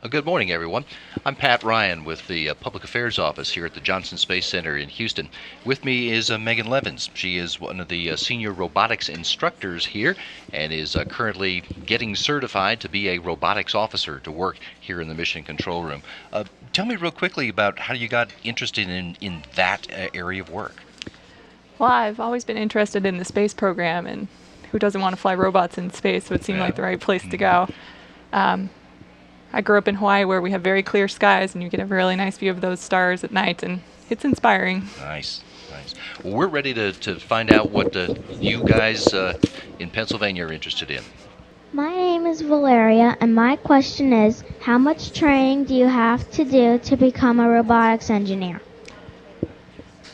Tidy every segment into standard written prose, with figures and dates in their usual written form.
Good morning, everyone. I'm Pat Ryan with the Public Affairs Office here at the Johnson Space Center in Houston. With me is Megan Levins. She is one of the senior robotics instructors here and is currently getting certified to be a robotics officer to work here in the Mission Control Room. Tell me real quickly about how you got interested in that area of work. Well, I've always been interested in the space program, and who doesn't want to fly robots in space? So it seemed like the right place to go. I grew up in Hawaii where we have very clear skies, and you get a really nice view of those stars at night, and it's inspiring. Nice, nice. Well, we're ready to find out what you guys in Pennsylvania are interested in. My name is Valeria, and my question is, how much training do you have to do to become a robotics engineer?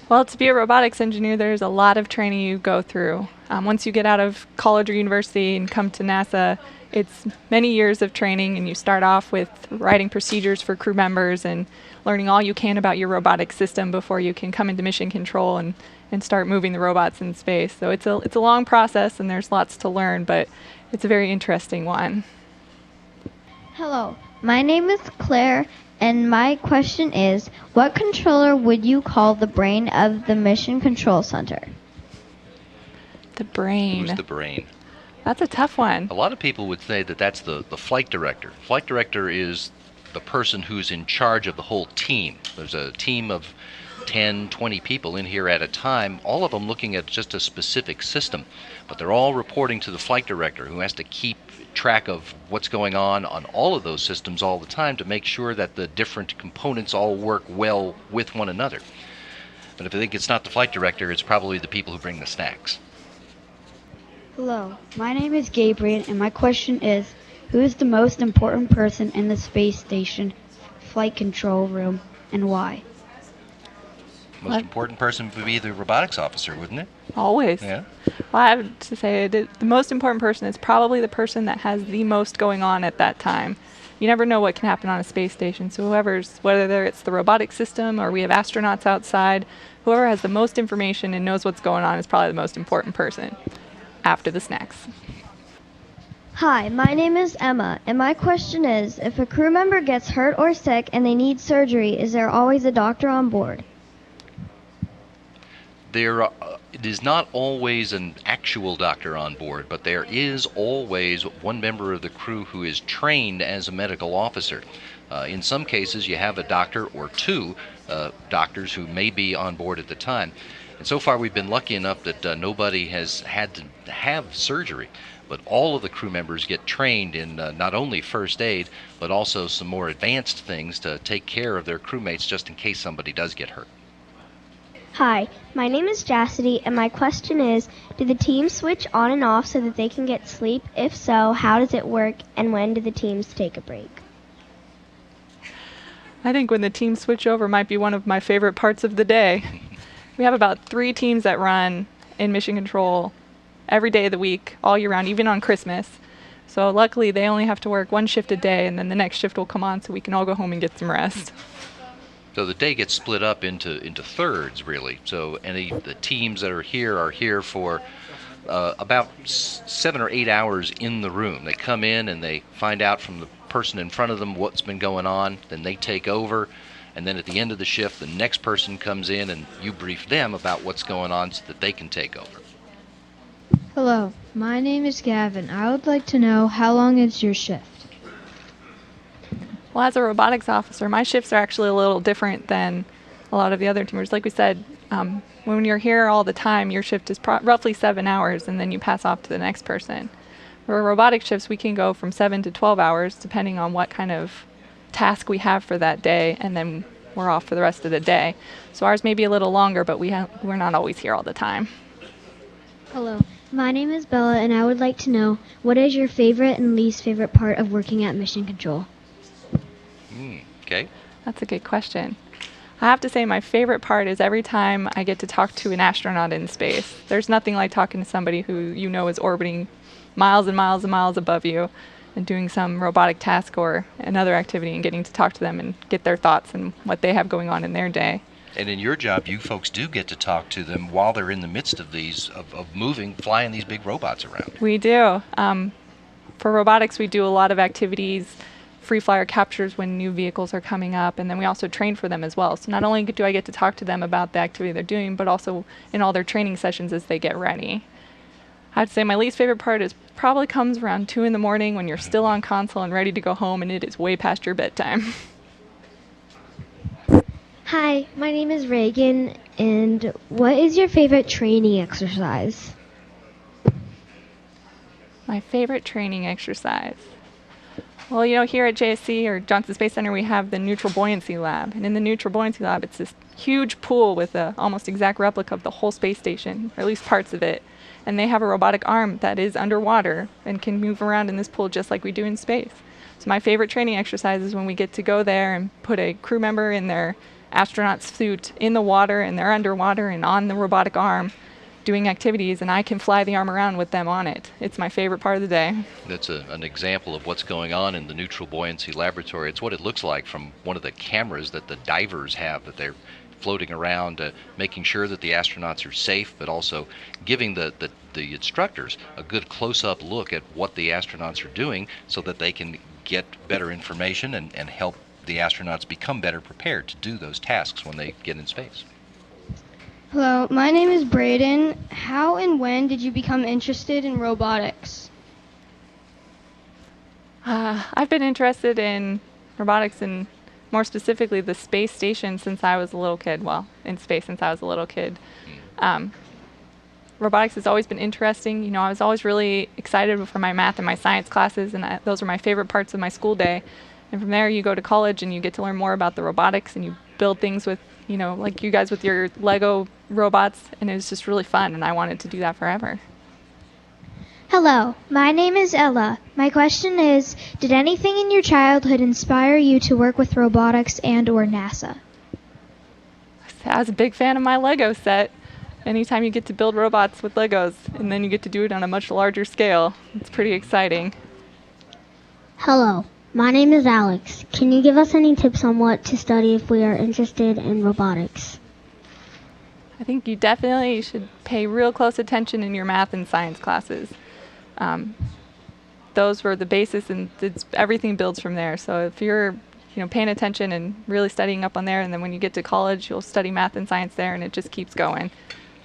Well, to be a robotics engineer, there's a lot of training you go through. Once you get out of college or university and come to NASA, it's many years of training, and you start off with writing procedures for crew members and learning all you can about your robotic system before you can come into mission control and start moving the robots in space. So it's a long process, and there's lots to learn, but it's a very interesting one. Hello, my name is Claire, and my question is, what controller would you call the brain of the Mission Control Center? The brain. Who's the brain? That's a tough one. A lot of people would say that that's the flight director. Flight director is the person who's in charge of the whole team. There's a team of 10, 20 people in here at a time, all of them looking at just a specific system. But they're all reporting to the flight director, who has to keep track of what's going on all of those systems all the time to make sure that the different components all work well with one another. But if I think it's not the flight director, it's probably the people who bring the snacks. Hello, my name is Gabriel, and my question is, who is the most important person in the space station flight control room, and why? Most important person would be the robotics officer, wouldn't it? Always. Yeah. Well, I have to say the most important person is probably the person that has the most going on at that time. You never know what can happen on a space station, so whether it's the robotic system or we have astronauts outside, whoever has the most information and knows what's going on is probably the most important person after the snacks. Hi, my name is Emma, and my question is, if a crew member gets hurt or sick and they need surgery, is there always a doctor on board? It is not always an actual doctor on board, but there is always one member of the crew who is trained as a medical officer. In some cases, you have a doctor or two doctors who may be on board at the time. And so far, we've been lucky enough that nobody has had to have surgery. But all of the crew members get trained in not only first aid, but also some more advanced things to take care of their crewmates just in case somebody does get hurt. Hi, my name is Chastity, and my question is, do the teams switch on and off so that they can get sleep? If so, how does it work, and when do the teams take a break? I think when the teams switch over might be one of my favorite parts of the day. We have about 3 teams that run in mission control every day of the week, all year round, even on Christmas. So luckily they only have to work 1 shift a day, and then the next shift will come on so we can all go home and get some rest. So the day gets split up into thirds, really. So the teams that are here for about 7 or 8 hours in the room. They come in and they find out from the person in front of them what's been going on. Then they take over, and then at the end of the shift, the next person comes in and you brief them about what's going on so that they can take over. Hello, my name is Gavin. I would like to know, how long is your shift? Well, as a robotics officer, my shifts are actually a little different than a lot of the other teamers. Like we said, when you're here all the time, your shift is roughly 7 hours, and then you pass off to the next person. For robotic shifts, we can go from 7 to 12 hours, depending on what kind of task we have for that day, and then we're off for the rest of the day. So ours may be a little longer, but we're not always here all the time. Hello, my name is Bella, and I would like to know, what is your favorite and least favorite part of working at Mission Control? Okay. That's a good question. I have to say my favorite part is every time I get to talk to an astronaut in space. There's nothing like talking to somebody who you know is orbiting miles and miles and miles above you and doing some robotic task or another activity and getting to talk to them and get their thoughts and what they have going on in their day. And in your job, you folks do get to talk to them while they're in the midst of flying these big robots around. We do. For robotics, we do a lot of activities free flyer captures when new vehicles are coming up, and then we also train for them as well. So not only do I get to talk to them about the activity they're doing, but also in all their training sessions as they get ready. I'd say my least favorite part is probably comes around 2 in the morning when you're still on console and ready to go home and it is way past your bedtime. Hi, my name is Reagan, and what is your favorite training exercise? My favorite training exercise. Well, you know, here at JSC or Johnson Space Center, we have the neutral buoyancy lab. And in the neutral buoyancy lab, it's this huge pool with a almost exact replica of the whole space station, or at least parts of it. And they have a robotic arm that is underwater and can move around in this pool just like we do in space. So my favorite training exercise is when we get to go there and put a crew member in their astronaut suit in the water, and they're underwater and on the robotic arm doing activities, and I can fly the arm around with them on it. It's my favorite part of the day. That's an example of what's going on in the neutral buoyancy laboratory. It's what it looks like from one of the cameras that the divers have, that they're floating around, making sure that the astronauts are safe, but also giving the instructors a good close-up look at what the astronauts are doing so that they can get better information and help the astronauts become better prepared to do those tasks when they get in space. Hello, my name is Braden. How and when did you become interested in robotics? I've been interested in robotics and more specifically the space station since I was a little kid. Well, in space since I was a little kid. Robotics has always been interesting. You know, I was always really excited for my math and my science classes, and those were my favorite parts of my school day. And from there, you go to college and you get to learn more about the robotics, and you build things with, you know, like you guys with your Lego robots, and it was just really fun, and I wanted to do that forever. Hello, my name is Ella. My question is, did anything in your childhood inspire you to work with robotics and or NASA? I was a big fan of my Lego set. Anytime you get to build robots with Legos, and then you get to do it on a much larger scale, it's pretty exciting. Hello, my name is Alex. Can you give us any tips on what to study if we are interested in robotics? I think you definitely should pay real close attention in your math and science classes. Those were the basis, and everything builds from there. So if you're paying attention and really studying up on there, and then when you get to college, you'll study math and science there, and it just keeps going.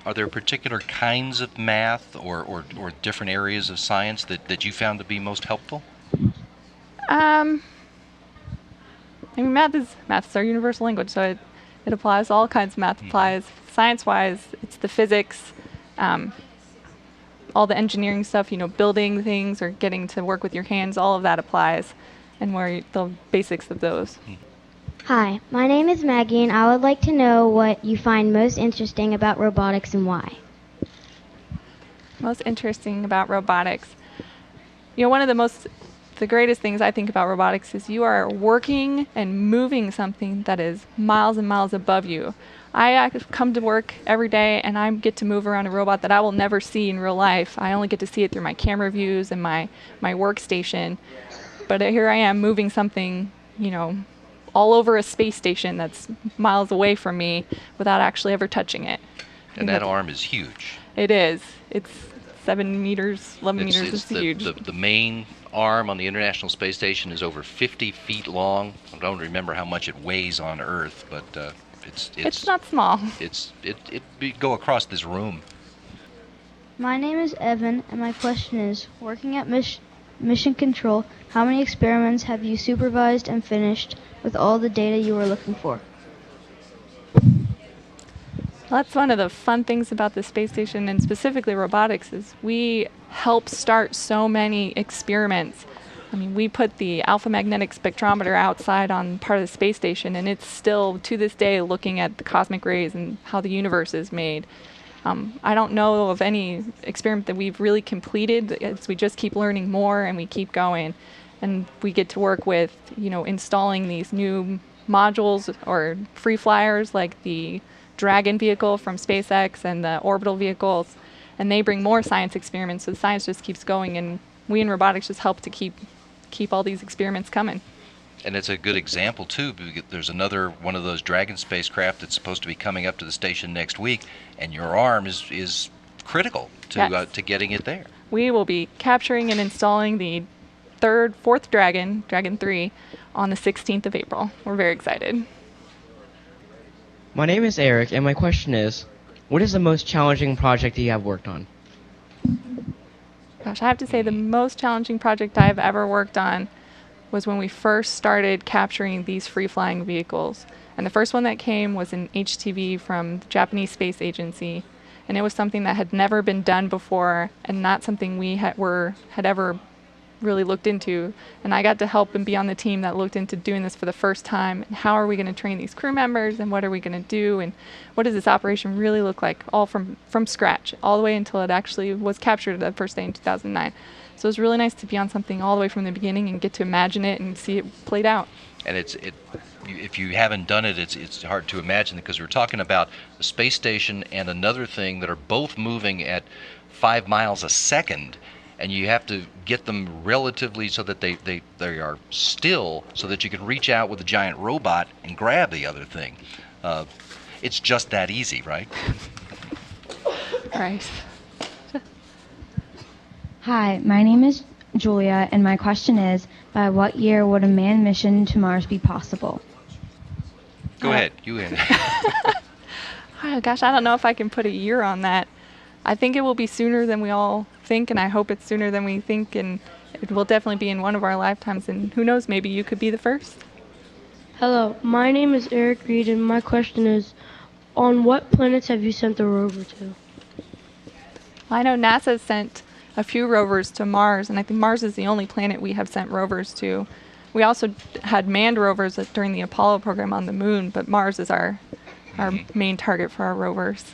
Are there particular kinds of math or different areas of science that you found to be most helpful? I mean, math is our universal language, so it applies. All kinds of math applies. Science-wise, it's the physics, all the engineering stuff, building things or getting to work with your hands, all of that applies, and the basics of those. Hi, my name is Maggie, and I would like to know what you find most interesting about robotics and why. Most interesting about robotics. One of the greatest things I think about robotics is you are working and moving something that is miles and miles above you. I come to work every day and I get to move around a robot that I will never see in real life. I only get to see it through my camera views and my workstation. But here I am moving something, all over a space station that's miles away from me without actually ever touching it. And that arm is huge. It is. It's 7 meters, 11 meters. It's huge. The main arm on the International Space Station is over 50 feet long. I don't remember how much it weighs on Earth, but it's not small. It'd go across this room. My name is Evan, and my question is, working at Mission Control, how many experiments have you supervised and finished with all the data you were looking for? Well, that's one of the fun things about the space station, and specifically robotics, is we help start so many experiments. I mean, we put the alpha magnetic spectrometer outside on part of the space station, and it's still, to this day, looking at the cosmic rays and how the universe is made. I don't know of any experiment that we've really completed. We just keep learning more, and we keep going. And we get to work with, installing these new modules or free flyers like the Dragon vehicle from SpaceX and the orbital vehicles, and they bring more science experiments, so the science just keeps going, and we in robotics just help to keep all these experiments coming. And it's a good example too, because there's another one of those Dragon spacecraft that's supposed to be coming up to the station next week, and your arm is critical to Yes. To getting it there. We will be capturing and installing the fourth Dragon, Dragon 3, on the 16th of April. We're very excited. My name is Eric, and my question is, what is the most challenging project you have worked on? Gosh, I have to say the most challenging project I've ever worked on was when we first started capturing these free-flying vehicles. And the first one that came was an HTV from the Japanese Space Agency. And it was something that had never been done before and not something we had ever really looked into. And I got to help and be on the team that looked into doing this for the first time. And how are we going to train these crew members, and what are we going to do, and what does this operation really look like, all from scratch, all the way until it actually was captured the first day in 2009. So it was really nice to be on something all the way from the beginning and get to imagine it and see it played out. And if you haven't done it, it's hard to imagine, because we're talking about a space station and another thing that are both moving at 5 miles a second, and you have to get them relatively so that they are still, so that you can reach out with a giant robot and grab the other thing. It's just that easy, right? Right. Hi, my name is Julia, and my question is, by what year would a manned mission to Mars be possible? Go ahead. You in. Oh, gosh, I don't know if I can put a year on that. I think it will be sooner than we all think, and I hope it's sooner than we think, and it will definitely be in one of our lifetimes, and who knows, maybe you could be the first. Hello, my name is Eric Reed, and my question is, on what planets have you sent the rover to? Well, I know NASA sent a few rovers to Mars, and I think Mars is the only planet we have sent rovers to. We also had manned rovers during the Apollo program on the moon, but Mars is our main target for our rovers.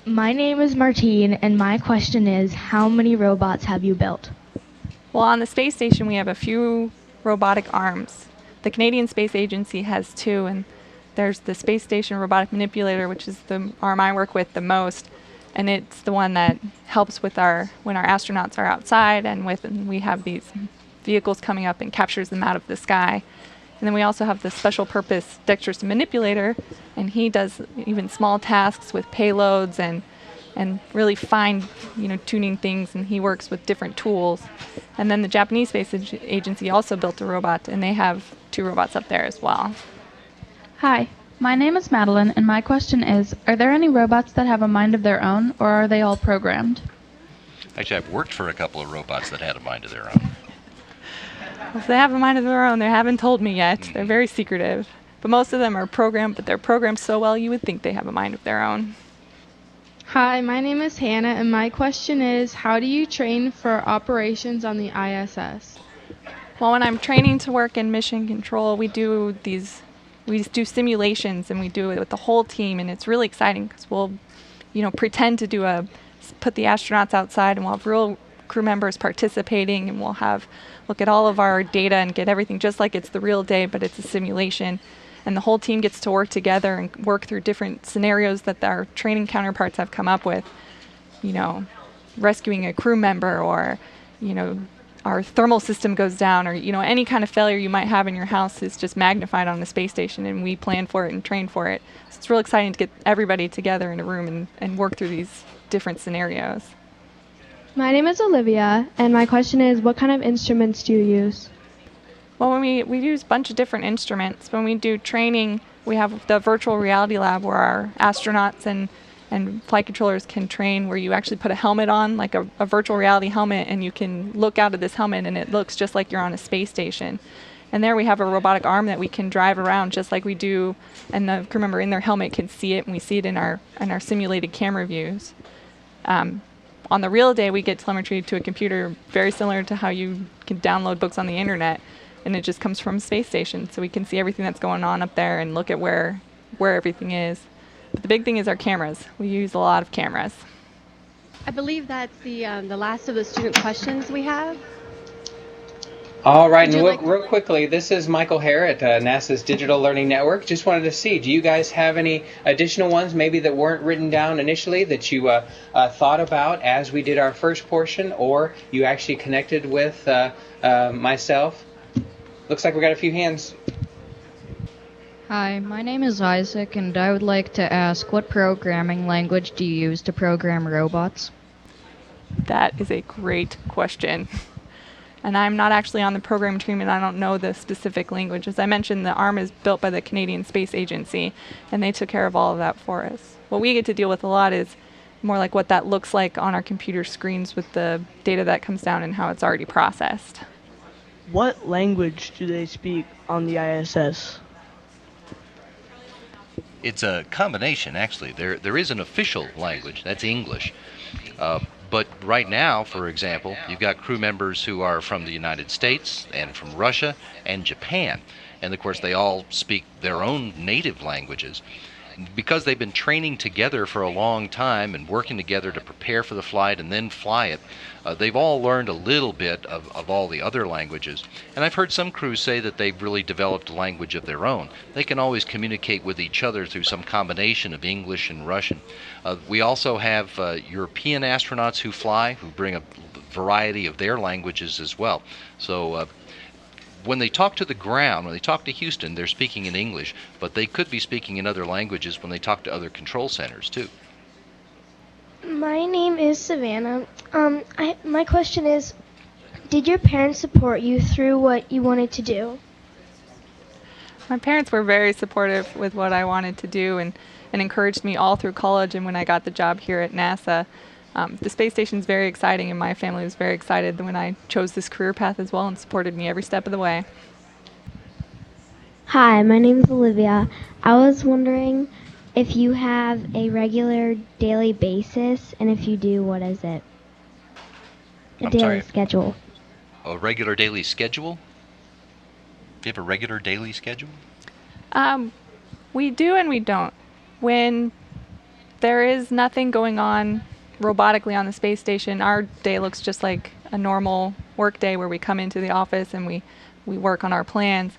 My name is Martine, and my question is, how many robots have you built? Well, on the space station, we have a few robotic arms. The Canadian Space Agency has 2, and there's the Space Station Robotic Manipulator, which is the arm I work with the most, and it's the one that helps with when our astronauts are outside and we have these vehicles coming up and captures them out of the sky. And then we also have the special purpose dexterous manipulator, and he does even small tasks with payloads and really fine, tuning things, and he works with different tools. And then the Japanese Space Agency also built a robot, and they have 2 robots up there as well. Hi, my name is Madeline, and my question is, are there any robots that have a mind of their own, or are they all programmed? Actually, I've worked for a couple of robots that had a mind of their own. If they have a mind of their own, they haven't told me yet. They're very secretive. But most of them are programmed, but they're programmed so well you would think they have a mind of their own. Hi, my name is Hannah, and my question is, how do you train for operations on the ISS? Well, when I'm training to work in mission control, we do simulations, and we do it with the whole team, and it's really exciting because we'll, pretend to put the astronauts outside, and we'll have real crew members participating, and we'll look at all of our data and get everything just like it's the real day, but it's a simulation. And the whole team gets to work together and work through different scenarios that our training counterparts have come up with. Rescuing a crew member, or, our thermal system goes down, or, any kind of failure you might have in your house is just magnified on the space station, and we plan for it and train for it. So it's real exciting to get everybody together in a room and work through these different scenarios. My name is Olivia, and my question is, what kind of instruments do you use? Well, when we use a bunch of different instruments. When we do training, we have the virtual reality lab where our astronauts and flight controllers can train, where you actually put a helmet on, like a virtual reality helmet, and you can look out of this helmet, and it looks just like you're on a space station. And there we have a robotic arm that we can drive around just like we do, and the crew member in their helmet can see it, and we see it in our simulated camera views. On the real day, we get telemetry to a computer very similar to how you can download books on the internet, and it just comes from a space station, so we can see everything that's going on up there and look at where everything is. But the big thing is our cameras. We use a lot of cameras. I believe that's the last of the student questions we have. All right, and real quickly, this is Michael Hare at NASA's Digital Learning Network. Just wanted to see, do you guys have any additional ones maybe that weren't written down initially that you thought about as we did our first portion, or you actually connected with myself? Looks like we got a few hands. Hi, my name is Isaac, and I would like to ask, what programming language do you use to program robots? That is a great question. And I'm not actually on the program team, and I don't know the specific language. As I mentioned, the ARM is built by the Canadian Space Agency, and they took care of all of that for us. What we get to deal with a lot is more like what that looks like on our computer screens with the data that comes down and how it's already processed. What language do they speak on the ISS? It's a combination, actually. There is an official language, that's English. But right now, for example, you've got crew members who are from the United States and from Russia and Japan. And of course, they all speak their own native languages. Because they've been training together for a long time and working together to prepare for the flight and then fly it, they've all learned a little bit of all the other languages. And I've heard some crews say that they've really developed a language of their own. They can always communicate with each other through some combination of English and Russian. We also have European astronauts who fly, who bring a variety of their languages as well. So when they talk to the ground, when they talk to Houston, they're speaking in English, but they could be speaking in other languages when they talk to other control centers too. My name is Savannah. My question is, did your parents support you through what you wanted to do? My parents were very supportive with what I wanted to do and encouraged me all through college and when I got the job here at NASA. The space station is very exciting, and my family was very excited when I chose this career path as well and supported me every step of the way. Hi, my name is Olivia. I was wondering if you have a regular daily basis, and if you do, what is it? A daily schedule. A regular daily schedule? Do you have a regular daily schedule? We do and we don't. When there is nothing going on robotically on the space station, our day looks just like a normal work day where we come into the office and we work on our plans.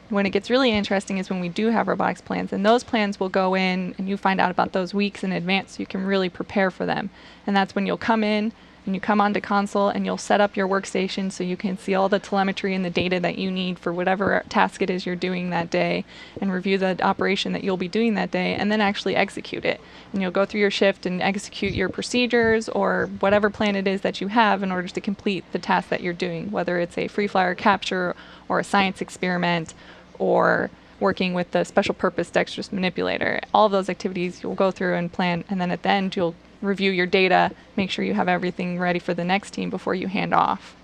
When it gets really interesting is when we do have robotics plans, and those plans will go in and you find out about those weeks in advance so you can really prepare for them. And that's when you'll come in and you come onto console and you'll set up your workstation so you can see all the telemetry and the data that you need for whatever task it is you're doing that day, and review the operation that you'll be doing that day, and then actually execute it. And you'll go through your shift and execute your procedures or whatever plan it is that you have in order to complete the task that you're doing, whether it's a free flyer capture or a science experiment or working with the special purpose dexterous manipulator. All of those activities you'll go through and plan, and then at the end you'll review your data, make sure you have everything ready for the next team before you hand off.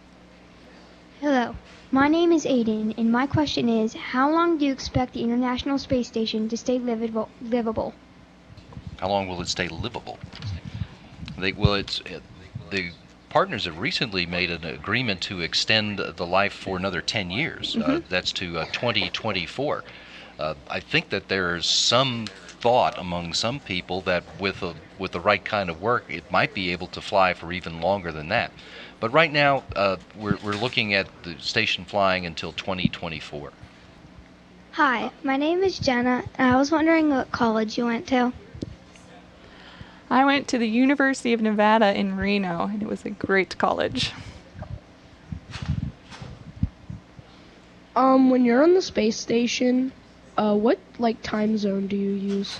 Hello, my name is Aiden, and my question is, how long do you expect the International Space Station to stay livable? How long will it stay livable? The partners have recently made an agreement to extend the life for another 10 years. That's to 2024. I think that there's some thought among some people that with the right kind of work, it might be able to fly for even longer than that. But right now, we're looking at the station flying until 2024. Hi, my name is Jenna, and I was wondering what college you went to. I went to the University of Nevada in Reno, and it was a great college. When you're on the space station, what time zone do you use?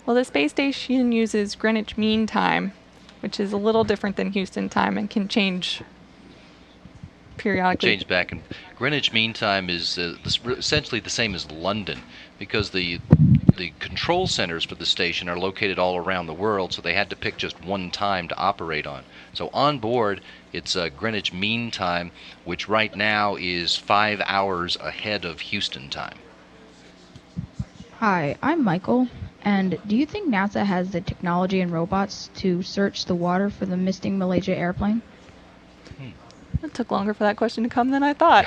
Well, the space station uses Greenwich Mean Time, which is a little different than Houston time and can change periodically. Change back, and Greenwich Mean Time is essentially the same as London, because the control centers for the station are located all around the world, so they had to pick just one time to operate on. So on board, it's Greenwich Mean Time, which right now is 5 hours ahead of Houston time. Hi, I'm Michael, and do you think NASA has the technology and robots to search the water for the missing Malaysia airplane? It took longer for that question to come than I thought.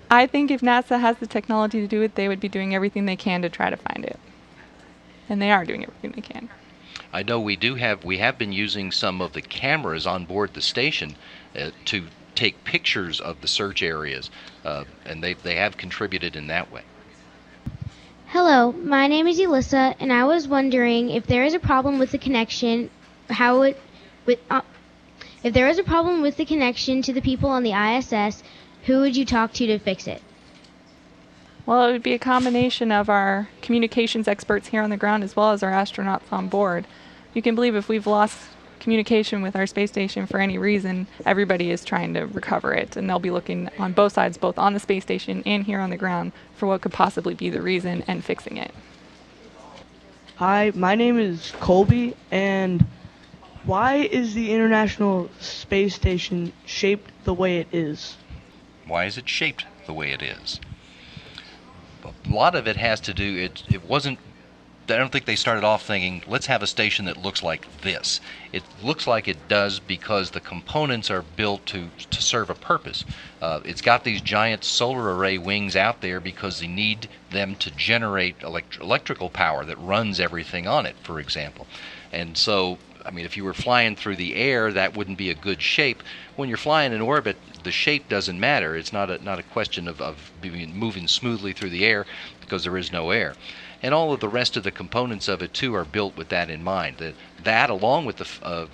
I think if NASA has the technology to do it, they would be doing everything they can to try to find it. And they are doing everything they can. I know we have been using some of the cameras on board the station to take pictures of the search areas, and they have contributed in that way. Hello, my name is Elissa, and I was wondering if there is a problem with the connection, if there is a problem with the connection to the people on the ISS, who would you talk to fix it? Well, it would be a combination of our communications experts here on the ground as well as our astronauts on board. You can believe if we've lost communication with our space station for any reason, everybody is trying to recover it. And they'll be looking on both sides, both on the space station and here on the ground, for what could possibly be the reason and fixing it. Hi, my name is Colby, and why is the International Space Station shaped the way it is? Why is it shaped the way it is? A lot of it has to do, it wasn't, I don't think they started off thinking, let's have a station that looks like this. It looks like it does because the components are built to serve a purpose. It's got these giant solar array wings out there because they need them to generate electrical power that runs everything on it, for example. And so, I mean, if you were flying through the air, that wouldn't be a good shape. When you're flying in orbit, the shape doesn't matter. It's not a question of moving smoothly through the air because there is no air. And all of the rest of the components of it, too, are built with that in mind. That along with the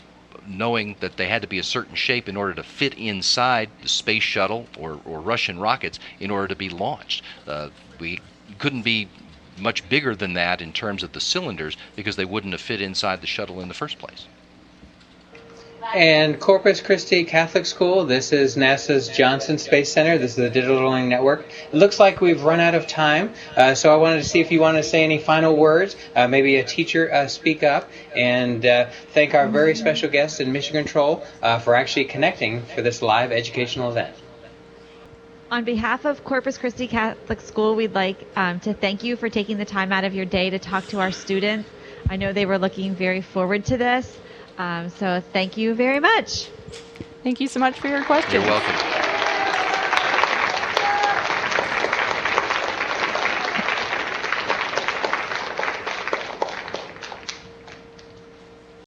knowing that they had to be a certain shape in order to fit inside the space shuttle or Russian rockets in order to be launched. We couldn't be much bigger than that in terms of the cylinders because they wouldn't have fit inside the shuttle in the first place. And Corpus Christi Catholic School, this is NASA's Johnson Space Center. This is the Digital Learning Network. It looks like we've run out of time, so I wanted to see if you want to say any final words, maybe a teacher speak up, and thank our very special guests in Mission Control for actually connecting for this live educational event. On behalf of Corpus Christi Catholic School, we'd like to thank you for taking the time out of your day to talk to our students. I know they were looking very forward to this. So thank you very much. Thank you so much for your questions. You're welcome.